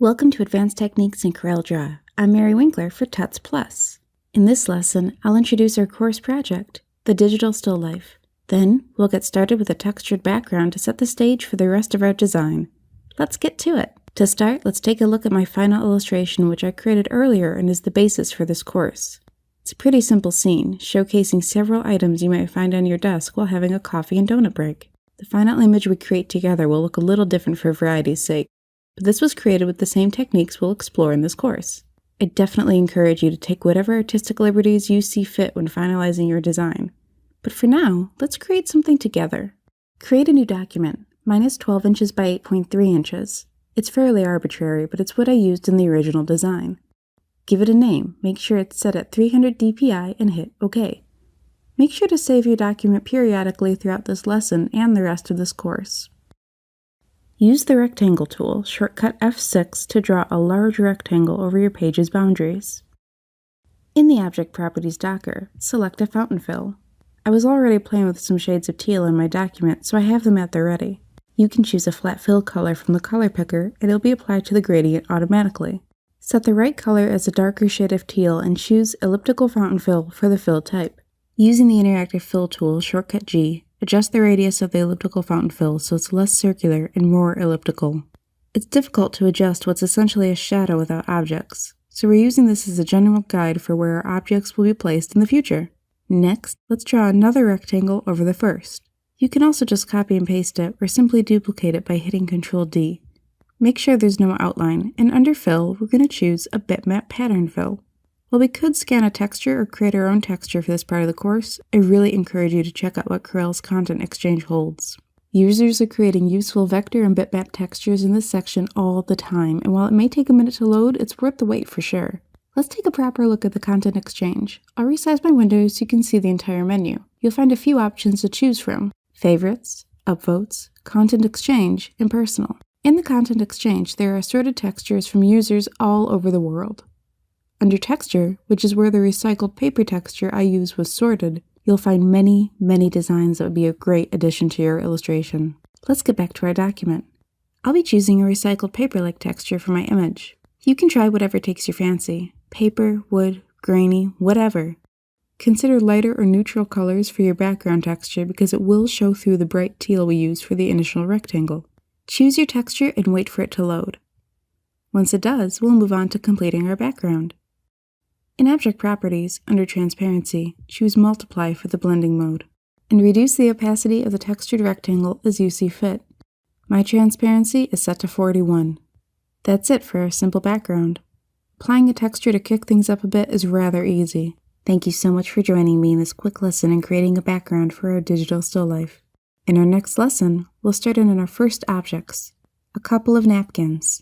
Welcome to Advanced Techniques in Corel Draw. I'm Mary Winkler for Tuts Plus. In this lesson, I'll introduce our course project, the Digital Still Life. Then, we'll get started with a textured background to set the stage for the rest of our design. Let's get to it. To start, let's take a look at my final illustration, which I created earlier and is the basis for this course. It's a pretty simple scene, showcasing several items you might find on your desk while having a coffee and donut break. The final image we create together will look a little different for variety's sake, but this was created with the same techniques we'll explore in this course. I definitely encourage you to take whatever artistic liberties you see fit when finalizing your design. But for now, let's create something together. Create a new document. Mine is 12 inches by 8.3 inches. It's fairly arbitrary, but it's what I used in the original design. Give it a name, make sure it's set at 300 dpi, and hit OK. Make sure to save your document periodically throughout this lesson and the rest of this course. Use the Rectangle tool, shortcut F6, to draw a large rectangle over your page's boundaries. In the Object Properties docker, select a fountain fill. I was already playing with some shades of teal in my document, so I have them at the ready. You can choose a flat fill color from the color picker, and it'll be applied to the gradient automatically. Set the right color as a darker shade of teal and choose Elliptical Fountain Fill for the fill type. Using the Interactive Fill tool, shortcut G, adjust the radius of the elliptical fountain fill so it's less circular and more elliptical. It's difficult to adjust what's essentially a shadow without objects, so we're using this as a general guide for where our objects will be placed in the future. Next, let's draw another rectangle over the first. You can also just copy and paste it or simply duplicate it by hitting Ctrl D. Make sure there's no outline, and under Fill, we're going to choose a Bitmap Pattern Fill. While we could scan a texture or create our own texture for this part of the course, I really encourage you to check out what Corel's Content Exchange holds. Users are creating useful vector and bitmap textures in this section all the time, and while it may take a minute to load, it's worth the wait for sure. Let's take a proper look at the Content Exchange. I'll resize my window so you can see the entire menu. You'll find a few options to choose from: Favorites, Upvotes, Content Exchange, and Personal. In the Content Exchange, there are assorted textures from users all over the world. Under Texture, which is where the recycled paper texture I used was sorted, you'll find many designs that would be a great addition to your illustration. Let's get back to our document. I'll be choosing a recycled paper-like texture for my image. You can try whatever takes your fancy. Paper, wood, grainy, whatever. Consider lighter or neutral colors for your background texture because it will show through the bright teal we used for the initial rectangle. Choose your texture and wait for it to load. Once it does, we'll move on to completing our background. In Object Properties, under Transparency, choose Multiply for the blending mode, and reduce the opacity of the textured rectangle as you see fit. My transparency is set to 41. That's it for our simple background. Applying a texture to kick things up a bit is rather easy. Thank you so much for joining me in this quick lesson in creating a background for our digital still life. In our next lesson, we'll start in our first objects, a couple of napkins.